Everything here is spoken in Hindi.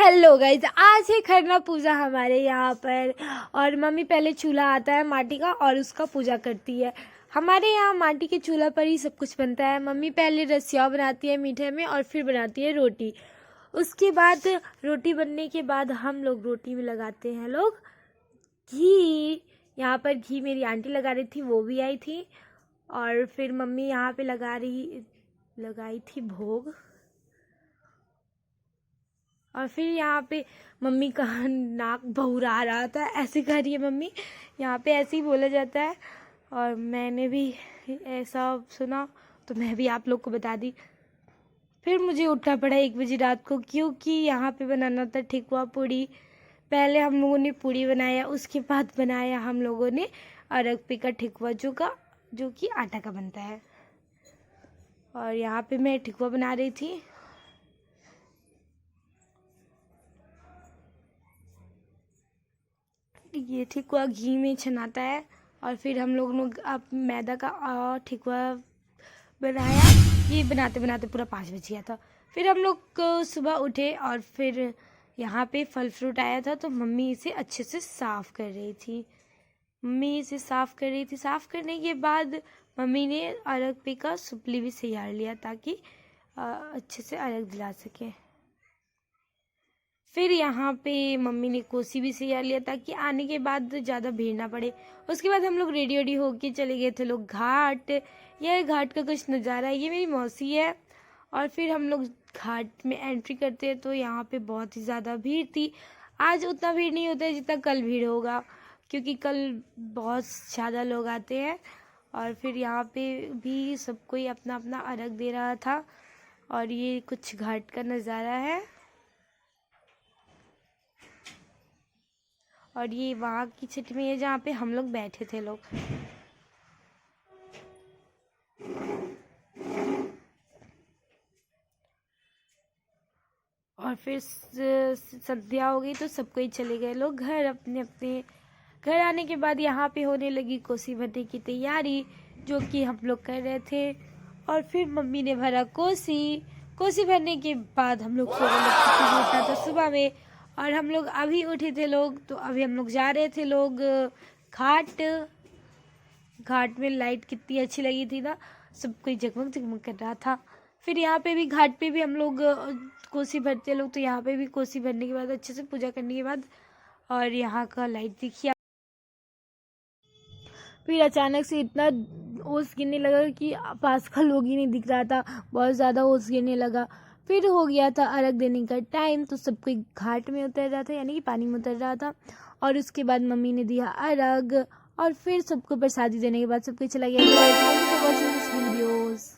हेलो गाइज, आज है खरना पूजा हमारे यहाँ पर। और मम्मी पहले चूल्हा आता है माटी का और उसका पूजा करती है। हमारे यहाँ माटी के चूल्हा पर ही सब कुछ बनता है। मम्मी पहले रसिया बनाती है मीठे में और फिर बनाती है रोटी। उसके बाद रोटी बनने के बाद हम लोग रोटी में लगाते हैं लोग घी। यहाँ पर घी मेरी आंटी लगा रही थी, वो भी आई थी। और फिर मम्मी यहाँ पे लगाई थी भोग। और फिर यहाँ पे मम्मी का नाक बहुरा रहा था, ऐसे कर रही है मम्मी, यहाँ पे ऐसे ही बोला जाता है। और मैंने भी ऐसा सुना तो मैं भी आप लोग को बता दी। फिर मुझे उठना पड़ा 1 बजे रात को, क्योंकि यहाँ पे बनाना था ठेकुआ पूड़ी। पहले हम लोगों ने पूड़ी बनाया, उसके बाद बनाया हम लोगों ने अरग पे का ठेकुआ जो कि आटा का बनता है। और यहाँ पे मैं ठेकुआ बना रही थी। ये ठेकुआ घी में छनाता है। और फिर हम लोगों ने अब मैदा का ठेकुआ बनाया। ये बनाते बनाते पूरा 5 बज गया था। फिर हम लोग सुबह उठे और फिर यहाँ पे फल फ्रूट आया था, तो मम्मी इसे अच्छे से साफ़ कर रही थी। साफ़ करने के बाद मम्मी ने अरग पे का सुपली भी तैयार लिया ताकि अच्छे से अरग दिला सके। फिर यहाँ पे मम्मी ने कोसी भी तैयार लिया ताकि आने के बाद ज़्यादा भीड़ ना पड़े। उसके बाद हम लोग रेडी होके चले गए थे लोग घाट। यह घाट का कुछ नज़ारा है, ये मेरी मौसी है। और फिर हम लोग घाट में एंट्री करते हैं तो यहाँ पे बहुत ही ज़्यादा भीड़ थी। आज उतना भीड़ नहीं होता है जितना कल भीड़ होगा, क्योंकि कल बहुत ज़्यादा लोग आते हैं। और फिर यहाँ पे भी सब कोई अपना अपना अर्घ दे रहा था। और ये कुछ घाट का नज़ारा है। और ये वहाँ की छठ में है जहाँ पे हम लोग बैठे थे लोग। और फिर संध्या हो गई तो सब कोई चले गए लोग घर अपने अपने। घर आने के बाद यहाँ पे होने लगी कोसी भरने की तैयारी, जो कि हम लोग कर रहे थे। और फिर मम्मी ने भरा कोसी भरने के बाद हम लोग सो गए। उठना था सुबह में और हम लोग अभी उठे थे लोग, तो अभी हम लोग जा रहे थे लोग घाट में लाइट कितनी अच्छी लगी थी ना, सब कोई जगमग जगमग कर रहा था। फिर यहाँ पे भी घाट पे भी हम लोग कोसी भरते लोग, तो यहाँ पे भी कोसी भरने के बाद अच्छे से पूजा करने के बाद और यहाँ का लाइट देखिए। फिर अचानक से इतना ओस गिरने लगा कि पास का लोग ही नहीं दिख रहा था, बहुत ज़्यादा ओस गिरने लगा। फिर हो गया था अर्घ देने का टाइम, तो सब कोई घाट में उतर रहा था, यानी कि पानी में उतर रहा था। और उसके बाद मम्मी ने दिया अर्घ और फिर सबको प्रसादी देने के बाद सब कोई चला गया। Thank you for watching this videos.